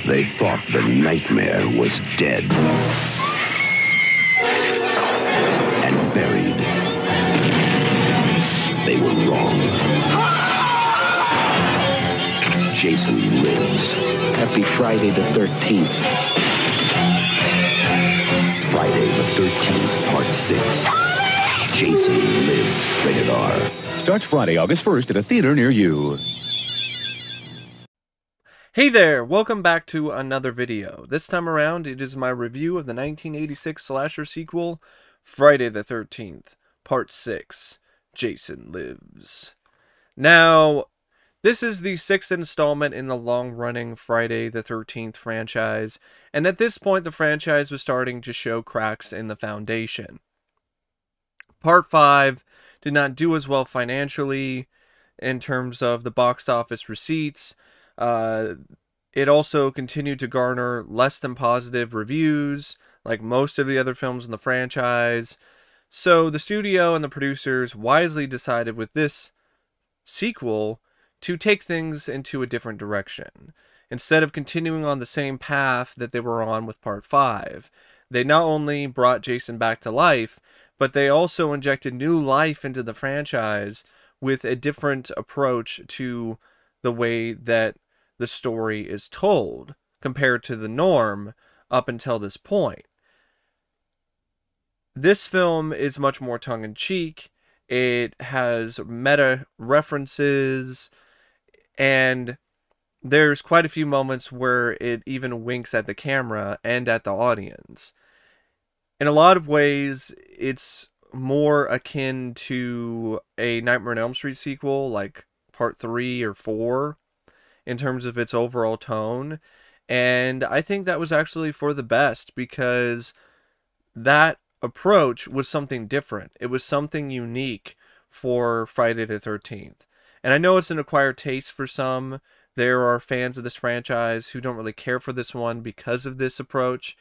They thought the nightmare was dead and buried. They were wrong. Jason lives. Happy Friday the 13th. Friday the 13th, Part 6. Jason Lives. Rated R. Starts Friday, August 1st at a theater near you. Hey there, welcome back to another video. This time around, it is my review of the 1986 slasher sequel, Friday the 13th, Part 6, Jason Lives. Now, this is the 6th installment in the long-running Friday the 13th franchise, and at this point the franchise was starting to show cracks in the foundation. Part 5 did not do as well financially in terms of the box office receipts. It also continued to garner less than positive reviews, like most of the other films in the franchise. So the studio and the producers wisely decided with this sequel to take things into a different direction. Instead of continuing on the same path that they were on with Part 5, they not only brought Jason back to life, but they also injected new life into the franchise with a different approach to the way that the story is told compared to the norm up until this point. This film is much more tongue-in-cheek. It has meta references, and there's quite a few moments where it even winks at the camera and at the audience. In a lot of ways, it's more akin to a Nightmare on Elm Street sequel, like Part 3 or 4, in terms of its overall tone. And I think that was actually for the best, because that approach was something different. It was something unique for Friday the 13th. And I know it's an acquired taste for some. There are fans of this franchise who don't really care for this one because of this approach.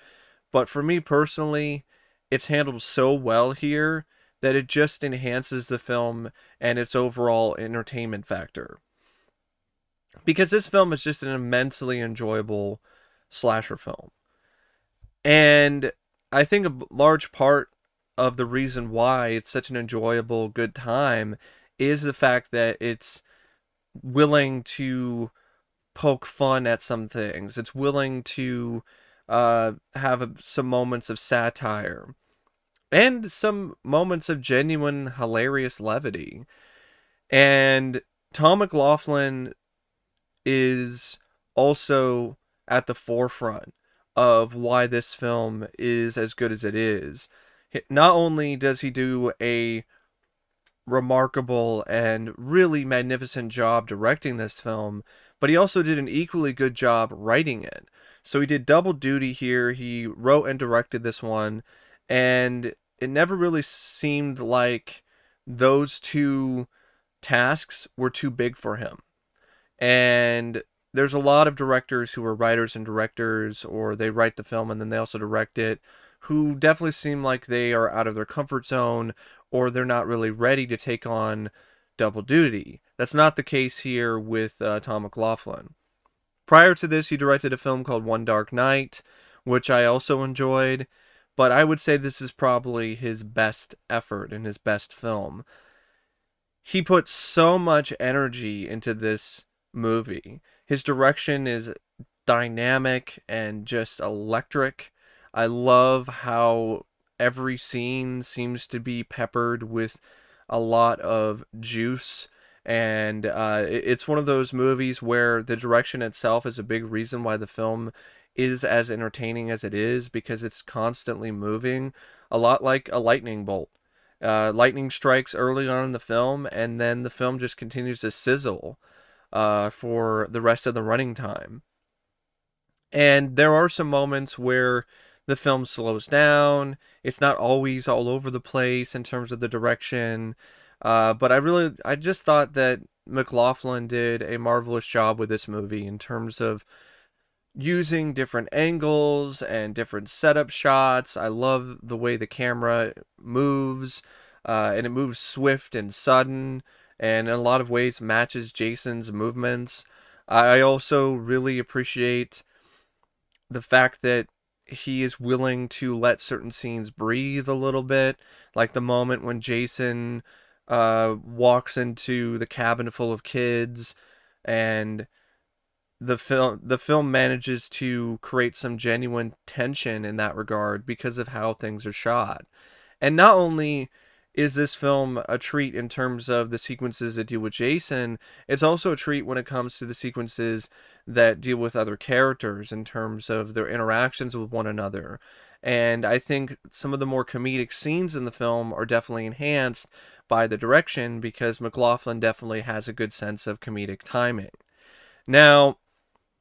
But for me personally, it's handled so well here that it just enhances the film and its overall entertainment factor. Because this film is just an immensely enjoyable slasher film. And I think a large part of the reason why it's such an enjoyable, good time is the fact that it's willing to poke fun at some things. It's willing to have some moments of satire and some moments of genuine, hilarious levity. And Tom McLoughlin is also at the forefront of why this film is as good as it is. Not only does he do a remarkable and really magnificent job directing this film, but he also did an equally good job writing it. So he did double duty here. He wrote and directed this one, and it never really seemed like those two tasks were too big for him. And there's a lot of directors who are writers and directors, or they write the film and then they also direct it, who definitely seem like they are out of their comfort zone, or they're not really ready to take on double duty. That's not the case here with Tom McLoughlin. Prior to this, he directed a film called One Dark Night, which I also enjoyed, but I would say this is probably his best effort and his best film. He put so much energy into this movie. His direction is dynamic and just electric. I love how every scene seems to be peppered with a lot of juice, and it's one of those movies where the direction itself is a big reason why the film is as entertaining as it is, because it's constantly moving, a lot like a lightning bolt. Lightning strikes early on in the film, and then the film just continues to sizzle for the rest of the running time. And there are some moments where the film slows down. It's not always all over the place in terms of the direction. But I just thought that McLoughlin did a marvelous job with this movie in terms of using different angles and different setup shots. I love the way the camera moves, and it moves swift and sudden, and in a lot of ways matches Jason's movements. I also really appreciate the fact that he is willing to let certain scenes breathe a little bit, like the moment when Jason walks into the cabin full of kids, and the film manages to create some genuine tension in that regard because of how things are shot. And not only is this film a treat in terms of the sequences that deal with Jason, it's also a treat when it comes to the sequences that deal with other characters in terms of their interactions with one another. And I think some of the more comedic scenes in the film are definitely enhanced by the direction, because McLoughlin definitely has a good sense of comedic timing. Now,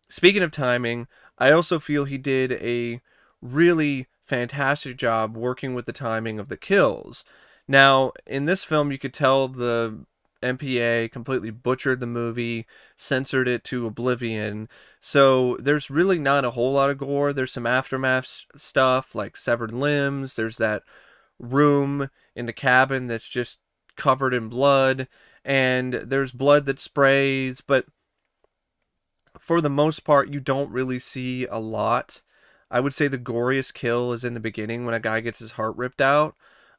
speaking of timing, I also feel he did a really fantastic job working with the timing of the kills. Now, in this film, you could tell the MPA completely butchered the movie, censored it to oblivion, so there's really not a whole lot of gore. There's some aftermath stuff, like severed limbs. There's that room in the cabin that's just covered in blood, and there's blood that sprays, but for the most part, you don't really see a lot. I would say the goriest kill is in the beginning when a guy gets his heart ripped out.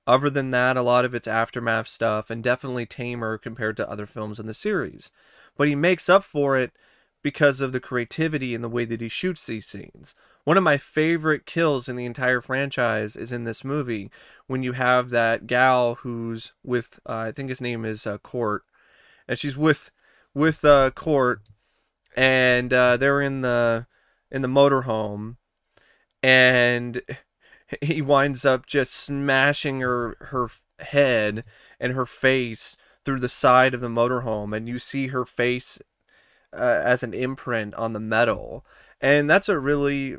Other than that, a lot of it's aftermath stuff, and definitely tamer compared to other films in the series. But he makes up for it because of the creativity and the way that he shoots these scenes. One of my favorite kills in the entire franchise is in this movie, when you have that gal who's with, I think his name is Court, and she's with Court, and they're in the motorhome, and he winds up just smashing her head and her face through the side of the motorhome, and you see her face as an imprint on the metal. And that's a really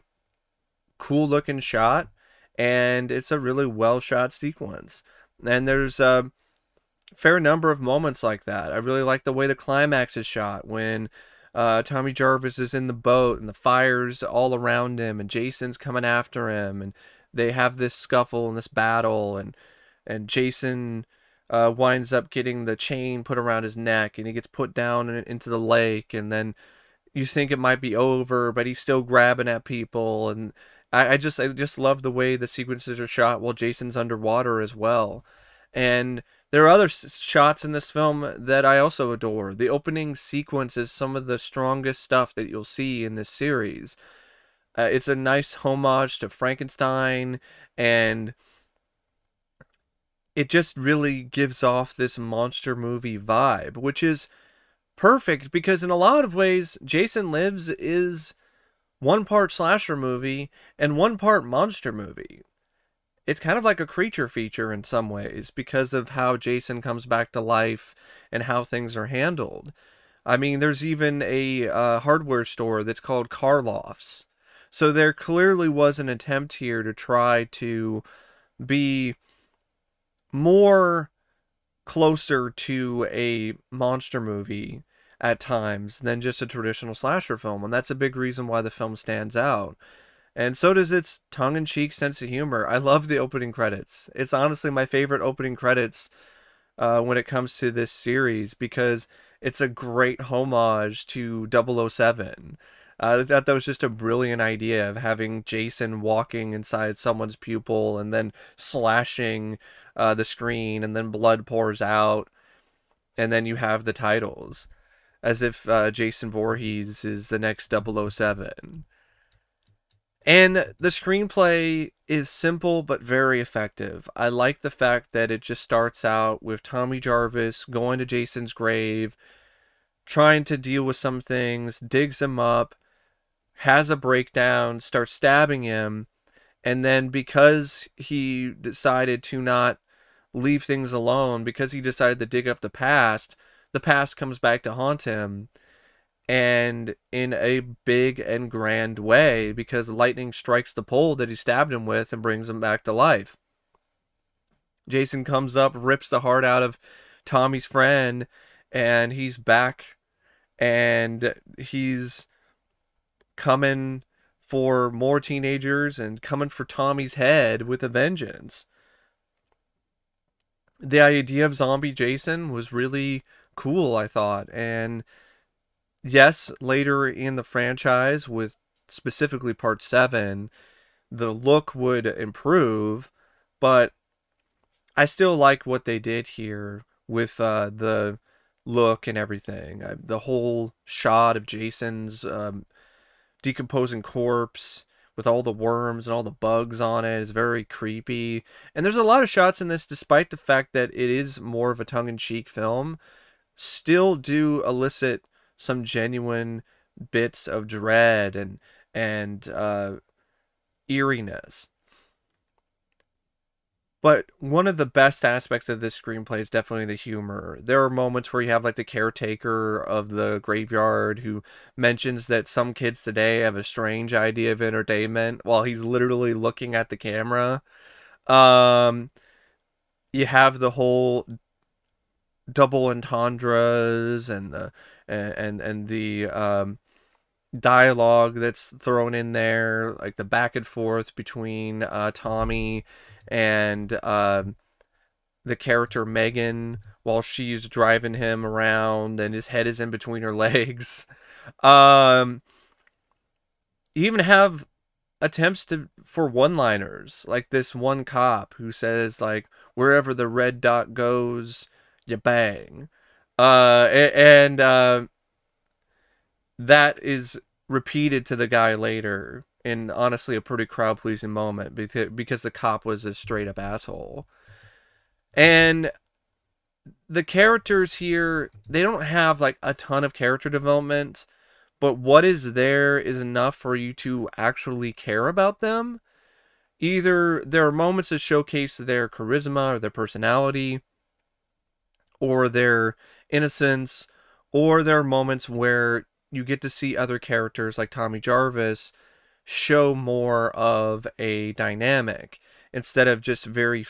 cool looking shot, and it's a really well shot sequence. And there's a fair number of moments like that. I really like the way the climax is shot, when Tommy Jarvis is in the boat and the fire's all around him and Jason's coming after him, and they have this scuffle and this battle, and Jason winds up getting the chain put around his neck, and he gets put down into the lake, and then you think it might be over, but he's still grabbing at people. And I just love the way the sequences are shot while Jason's underwater as well. And there are other shots in this film that I also adore. The opening sequence is some of the strongest stuff that you'll see in this series. It's a nice homage to Frankenstein, and it just really gives off this monster movie vibe, which is perfect because in a lot of ways, Jason Lives is one part slasher movie and one part monster movie. It's kind of like a creature feature in some ways because of how Jason comes back to life and how things are handled. I mean, there's even a hardware store that's called Karloff's. So there clearly was an attempt here to try to be more closer to a monster movie at times than just a traditional slasher film. And that's a big reason why the film stands out. And so does its tongue-in-cheek sense of humor. I love the opening credits. It's honestly my favorite opening credits when it comes to this series, because it's a great homage to 007. I thought that was just a brilliant idea of having Jason walking inside someone's pupil and then slashing the screen, and then blood pours out, and then you have the titles, as if Jason Voorhees is the next 007. And the screenplay is simple but very effective. I like the fact that it just starts out with Tommy Jarvis going to Jason's grave, trying to deal with some things, digs him up, has a breakdown, starts stabbing him, and then because he decided to not leave things alone, because he decided to dig up the past comes back to haunt him, and in a big and grand way, because lightning strikes the pole that he stabbed him with and brings him back to life. Jason comes up, rips the heart out of Tommy's friend, and he's back, and he's coming for more teenagers and coming for Tommy's head with a vengeance. The idea of zombie Jason was really cool, I thought. And yes, later in the franchise, with specifically part 7, the look would improve, but I still like what they did here with the look and everything. The whole shot of Jason's decomposing corpse with all the worms and all the bugs on it is very creepy. And there's a lot of shots in this, despite the fact that it is more of a tongue-in-cheek film, still do elicit some genuine bits of dread and eeriness. But one of the best aspects of this screenplay is definitely the humor. There are moments where you have like the caretaker of the graveyard who mentions that some kids today have a strange idea of entertainment while he's literally looking at the camera. You have the whole double entendres and the dialogue that's thrown in there, like the back and forth between Tommy and the character Megan while she's driving him around and his head is in between her legs. You even have attempts for one-liners, like this one cop who says, like, wherever the red dot goes, you bang. And that is repeated to the guy later in honestly a pretty crowd-pleasing moment because the cop was a straight-up asshole. And the characters here, they don't have like a ton of character development, but what is there is enough for you to actually care about them. Either there are moments that showcase their charisma or their personality or their innocence, or there are moments where you get to see other characters like Tommy Jarvis show more of a dynamic instead of just very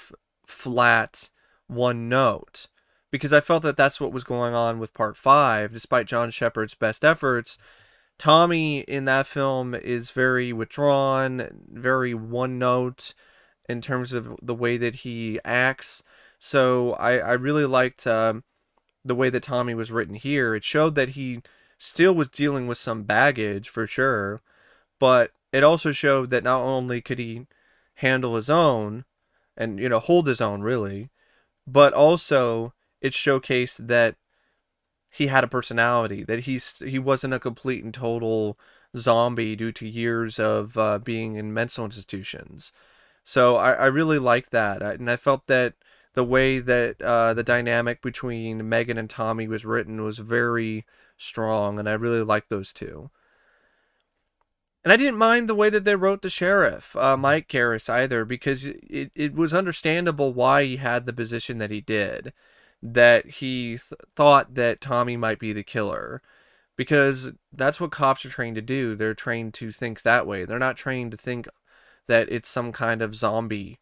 flat one note. Because I felt that that's what was going on with part 5. Despite John Shepard's best efforts, Tommy in that film is very withdrawn, very one note in terms of the way that he acts. So I really liked the way that Tommy was written here. It showed that he still was dealing with some baggage for sure, but it also showed that not only could he handle his own and, you know, hold his own really, but also it showcased that he had a personality, that he wasn't a complete and total zombie due to years of being in mental institutions. So I really liked that, and I felt that the way that the dynamic between Megan and Tommy was written was very strong, and I really liked those two. And I didn't mind the way that they wrote the sheriff, Mike Garris, either, because it was understandable why he had the position that he did, that he thought that Tommy might be the killer, because that's what cops are trained to do. They're trained to think that way. They're not trained to think that it's some kind of zombie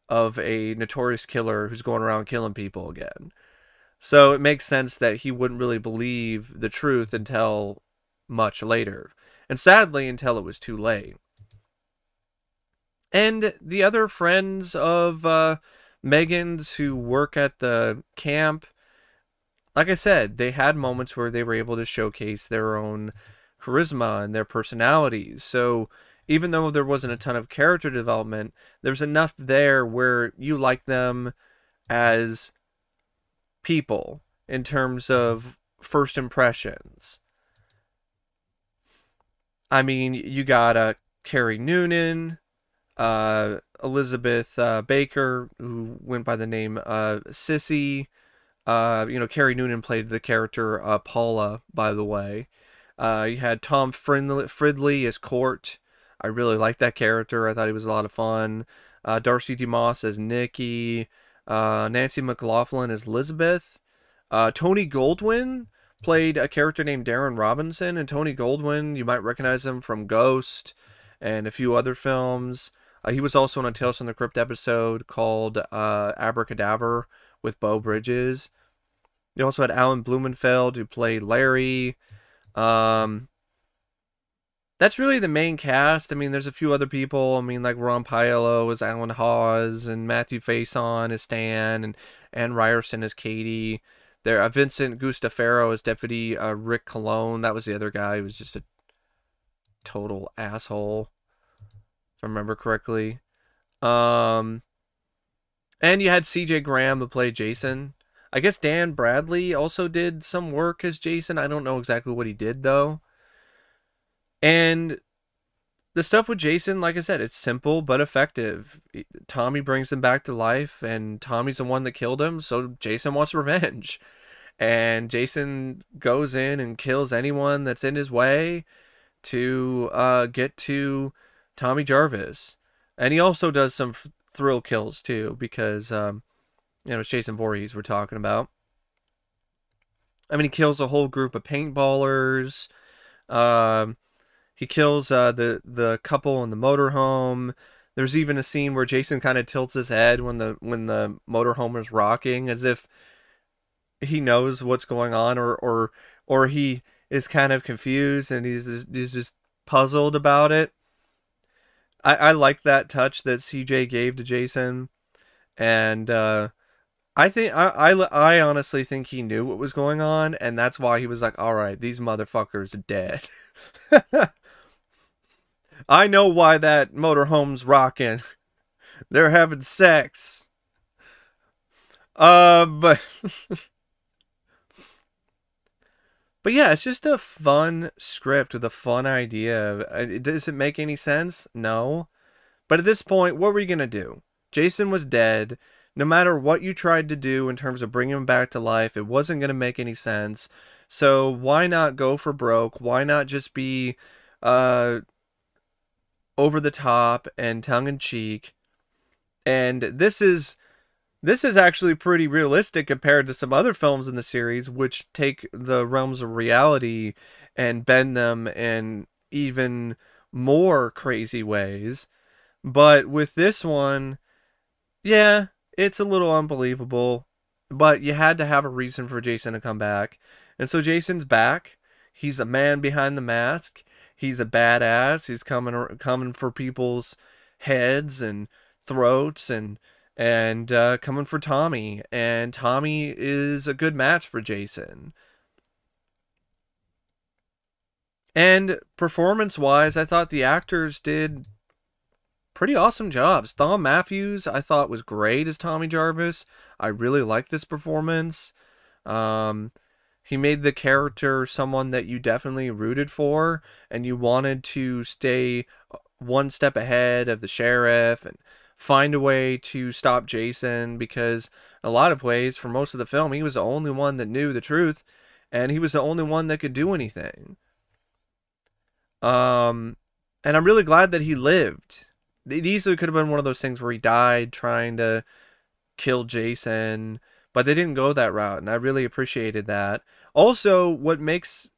of a notorious killer who's going around killing people again. So it makes sense that he wouldn't really believe the truth until much later. And sadly, until it was too late. And the other friends of Megan's who work at the camp, like I said, they had moments where they were able to showcase their own charisma and their personalities. So even though there wasn't a ton of character development, there's enough there where you like them as people in terms of first impressions. I mean, you got Kerry Noonan, Elizabeth Baker, who went by the name Sissy. Kerry Noonan played the character Paula, by the way. You had Tom Fridley as Court. I really liked that character. I thought he was a lot of fun. Darcy DeMoss as Nikki. Nancy McLoughlin as Elizabeth. Tony Goldwyn played a character named Darren Robinson, and Tony Goldwyn, you might recognize him from Ghost and a few other films. He was also in a Tales from the Crypt episode called Abracadabra with Beau Bridges. You also had Alan Blumenfeld, who played Larry. That's really the main cast. I mean, there's a few other people. I mean, like Ron Pielo as Alan Hawes, and Matthew Faison as Stan, and Ann Ryerson as Katie. There, Vincent Gustafaro as Deputy Rick Cologne. That was the other guy. He was just total asshole, if I remember correctly. And you had C.J. Graham who played Jason. I guess Dan Bradley also did some work as Jason. I don't know exactly what he did, though. And the stuff with Jason, like I said, it's simple but effective. Tommy brings him back to life, and Tommy's the one that killed him, so Jason wants revenge. And Jason goes in and kills anyone that's in his way to get to Tommy Jarvis. And he also does some thrill kills, too, because, it's Jason Voorhees we're talking about. I mean, he kills a whole group of paintballers. He kills the couple in the motorhome. There's even a scene where Jason kind of tilts his head when the motorhome is rocking, as if he knows what's going on, or he is kind of confused and he's just puzzled about it. I like that touch that CJ gave to Jason, and I think I honestly think he knew what was going on, and that's why he was like, all right, these motherfuckers are dead. I know why that motorhome's rocking. They're having sex. But But yeah, it's just a fun script with a fun idea. Does it make any sense? No. But at this point, what were you going to do? Jason was dead. No matter what you tried to do in terms of bringing him back to life, it wasn't going to make any sense. So why not go for broke? Why not just be over the top and tongue-in-cheek? And this is actually pretty realistic compared to some other films in the series, which take the realms of reality and bend them in even more crazy ways. But with this one, yeah, it's a little unbelievable. But you had to have a reason for Jason to come back. And so Jason's back. He's a man behind the mask. He's a badass. He's coming for people's heads and throats and coming for Tommy, and Tommy is a good match for Jason. And performance-wise, I thought the actors did pretty awesome jobs. Thom Matthews, I thought, was great as Tommy Jarvis. I really liked this performance. He made the character someone that you definitely rooted for, and you wanted to stay one step ahead of the sheriff and find a way to stop Jason, because in a lot of ways, for most of the film, he was the only one that knew the truth, and he was the only one that could do anything. And I'm really glad that he lived. It easily could have been one of those things where he died trying to kill Jason, but they didn't go that route, and I really appreciated that. Also, what makes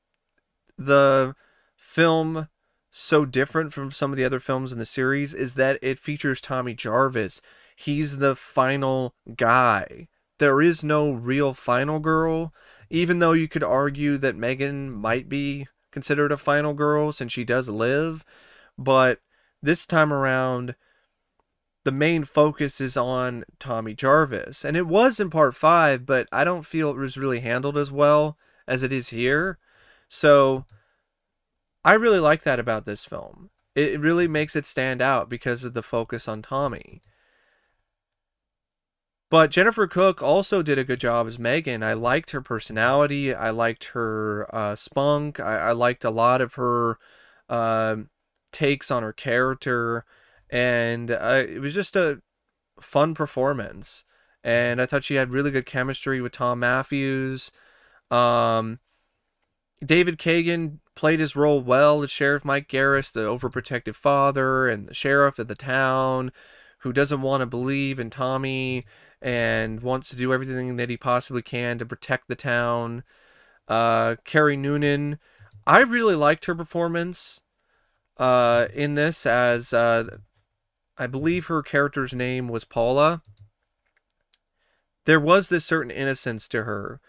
the film so different from some of the other films in the series is that it features Tommy Jarvis. He's the final guy. There is no real final girl, even though you could argue that Megan might be considered a final girl since she does live. But this time around, the main focus is on Tommy Jarvis. And it was in part 5, but I don't feel it was really handled as well as it is here. So I really like that about this film. It really makes it stand out because of the focus on Tommy. But Jennifer Cooke also did a good job as Megan. I liked her personality. I liked her spunk. I liked a lot of her takes on her character. And it was just a fun performance. And I thought she had really good chemistry with Thom Matthews. David Kagen played his role well as Sheriff Mike Garris, the overprotective father and the sheriff of the town who doesn't want to believe in Tommy and wants to do everything that he possibly can to protect the town. Kerry Noonan, I really liked her performance in this as, I believe her character's name was Paula. There was this certain innocence to her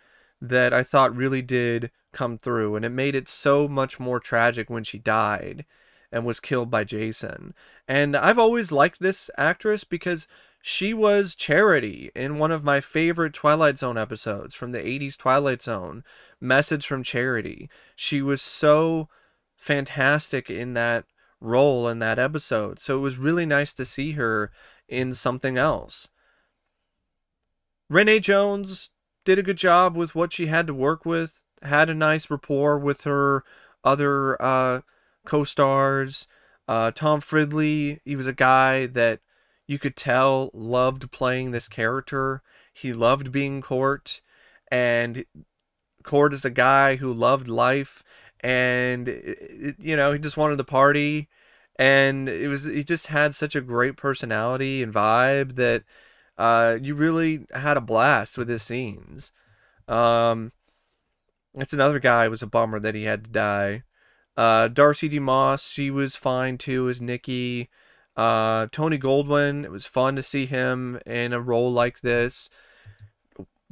that I thought really did come through, and it made it so much more tragic when she died and was killed by Jason. And I've always liked this actress because she was Charity in one of my favorite Twilight Zone episodes from the 80s Twilight Zone, Message from Charity. She was so fantastic in that role in that episode. So it was really nice to see her in something else. Renee Jones did a good job with what she had to work with, had a nice rapport with her other co-stars. Tom Fridley, he was a guy that you could tell loved playing this character. He loved being Court, and Court is a guy who loved life, and you know, he just wanted to party, and he just had such a great personality and vibe that you really had a blast with his scenes. It's another guy. It was a bummer that he had to die. Darcy DeMoss, she was fine too as Nikki. Tony Goldwyn, it was fun to see him in a role like this.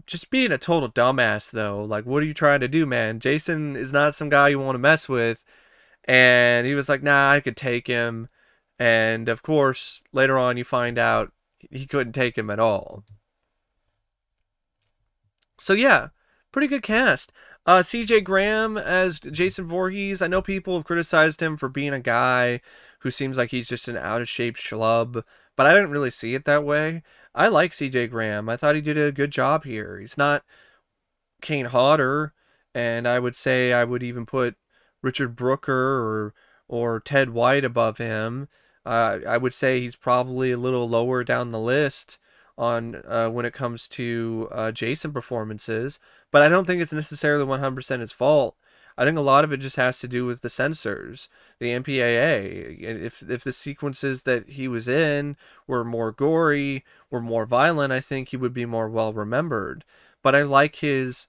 Just being a total dumbass though. Like, what are you trying to do, man? Jason is not some guy you want to mess with. And he was like, nah, I could take him. And of course, later on you find out he couldn't take him at all. So yeah, pretty good cast. CJ Graham as Jason Voorhees. I know people have criticized him for being a guy who seems like he's just an out of shape schlub, but I didn't really see it that way. I like CJ Graham. I thought he did a good job here. He's not Kane Hodder, and I would say I would even put Richard Brooker or Ted White above him. I would say he's probably a little lower down the list on when it comes to Jason performances, but I don't think it's necessarily 100% his fault. I think a lot of it just has to do with the censors, the MPAA. If the sequences that he was in were more gory, were more violent, I think he would be more well remembered. But I like his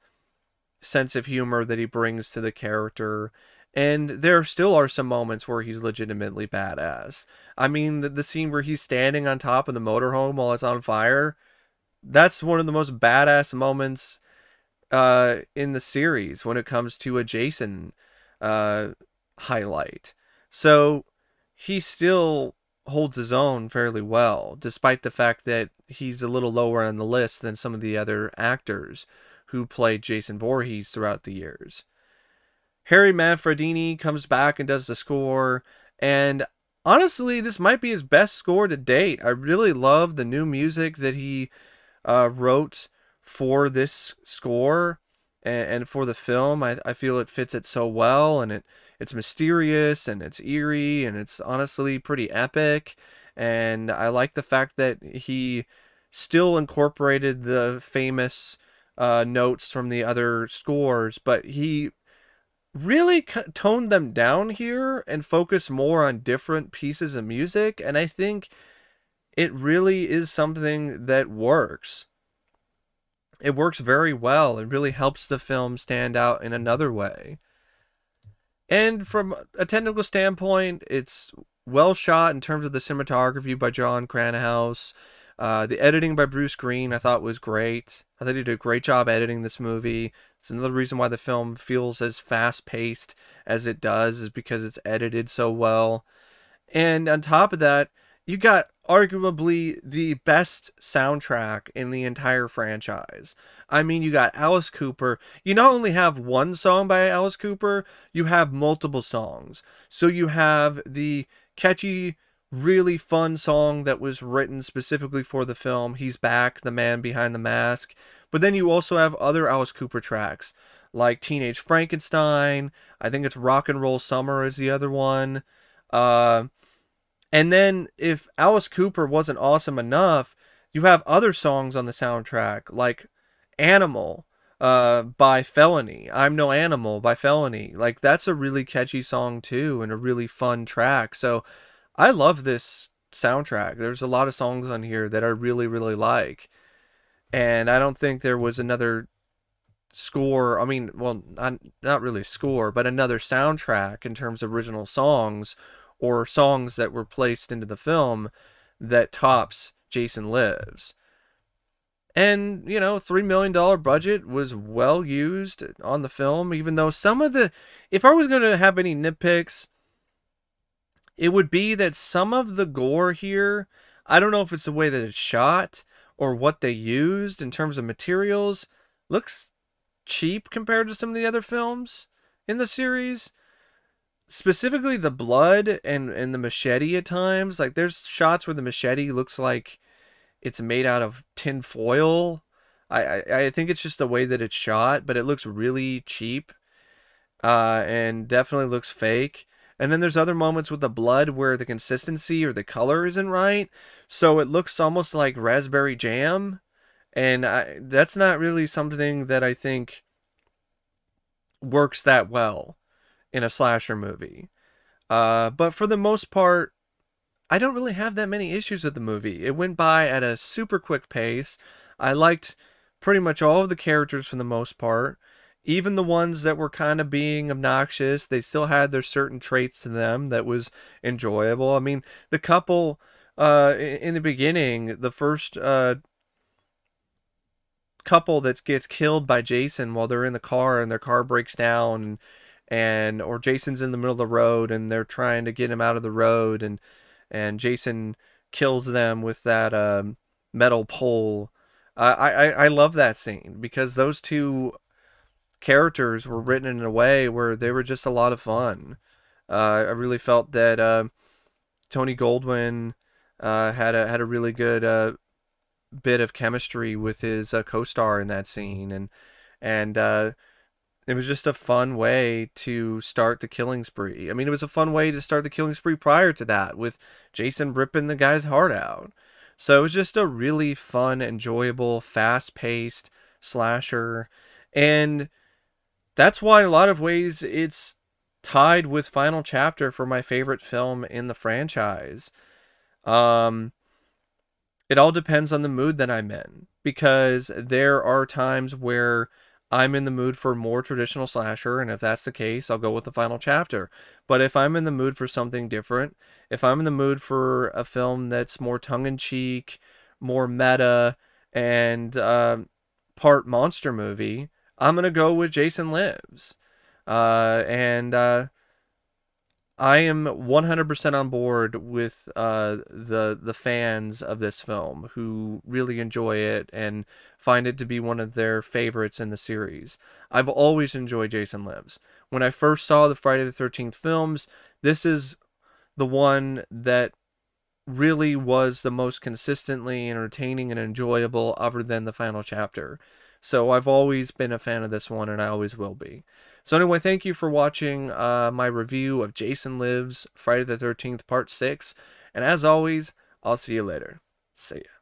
sense of humor that he brings to the character. And there still are some moments where he's legitimately badass. I mean, the scene where he's standing on top of the motorhome while it's on fire, that's one of the most badass moments in the series when it comes to a Jason highlight. So he still holds his own fairly well, despite the fact that he's a little lower on the list than some of the other actors who played Jason Voorhees throughout the years. Harry Manfredini comes back and does the score, and honestly, this might be his best score to date. I really love the new music that he wrote for this score and for the film. I feel it fits it so well, and it's mysterious, and it's eerie, and it's honestly pretty epic, and I like the fact that he still incorporated the famous notes from the other scores, but he really toned them down here and focused more on different pieces of music, and I think it really is something that works. It works very well. It really helps the film stand out in another way. And from a technical standpoint, it's well shot in terms of the cinematography by John Cranhouse. The editing by Bruce Green I thought was great. I thought he did a great job editing this movie. It's another reason why the film feels as fast-paced as it does, is because it's edited so well. And on top of that, you got arguably the best soundtrack in the entire franchise. I mean, you got Alice Cooper. You not only have one song by Alice Cooper, you have multiple songs. So you have the catchy, really fun song that was written specifically for the film, He's Back, The Man Behind the Mask. But then you also have other Alice Cooper tracks, like Teenage Frankenstein. I think it's Rock and Roll Summer is the other one. And then if Alice Cooper wasn't awesome enough, you have other songs on the soundtrack, like Animal by Felony. I'm No Animal by Felony. Like, that's a really catchy song too, and a really fun track. So I love this soundtrack. There's a lot of songs on here that I really, really like. And I don't think there was another score, I mean, well, not really score, but another soundtrack in terms of original songs or songs that were placed into the film that tops Jason Lives. And, you know, $3 million budget was well used on the film, even though some of the, if I was going to have any nitpicks, it would be that some of the gore here, I don't know if it's the way that it's shot or what they used in terms of materials, looks cheap compared to some of the other films in the series. specifically the blood and the machete at times. Like, there's shots where the machete looks like it's made out of tin foil. I think it's just the way that it's shot, but it looks really cheap, and definitely looks fake. And then there's other moments with the blood where the consistency or the color isn't right, so it looks almost like raspberry jam, and that's not really something that I think works that well in a slasher movie. But for the most part, I don't really have that many issues with the movie. It went by at a super quick pace. I liked pretty much all of the characters for the most part. Even the ones that were kind of being obnoxious, they still had their certain traits to them that was enjoyable. I mean, the couple in the beginning, the first couple that gets killed by Jason while they're in the car and their car breaks down, or Jason's in the middle of the road and they're trying to get him out of the road, and Jason kills them with that metal pole. I love that scene because those two characters were written in a way where they were just a lot of fun. I really felt that Tony Goldwyn had a really good bit of chemistry with his co-star in that scene, and it was just a fun way to start the killing spree. I mean, it was a fun way to start the killing spree prior to that, with Jason ripping the guy's heart out. So it was just a really fun, enjoyable, fast-paced slasher, and that's why in a lot of ways it's tied with Final Chapter for my favorite film in the franchise. It all depends on the mood that I'm in, because there are times where I'm in the mood for more traditional slasher, and if that's the case, I'll go with the Final Chapter. But if I'm in the mood for something different, if I'm in the mood for a film that's more tongue-in-cheek, more meta, and part monster movie, I'm going to go with Jason Lives. And I am 100% on board with the fans of this film who really enjoy it and find it to be one of their favorites in the series. I've always enjoyed Jason Lives. When I first saw the Friday the 13th films, this is the one that really was the most consistently entertaining and enjoyable other than the Final Chapter. So I've always been a fan of this one, and I always will be. So anyway, thank you for watching my review of Jason Lives, Friday the 13th, Part 6. And as always, I'll see you later. See ya.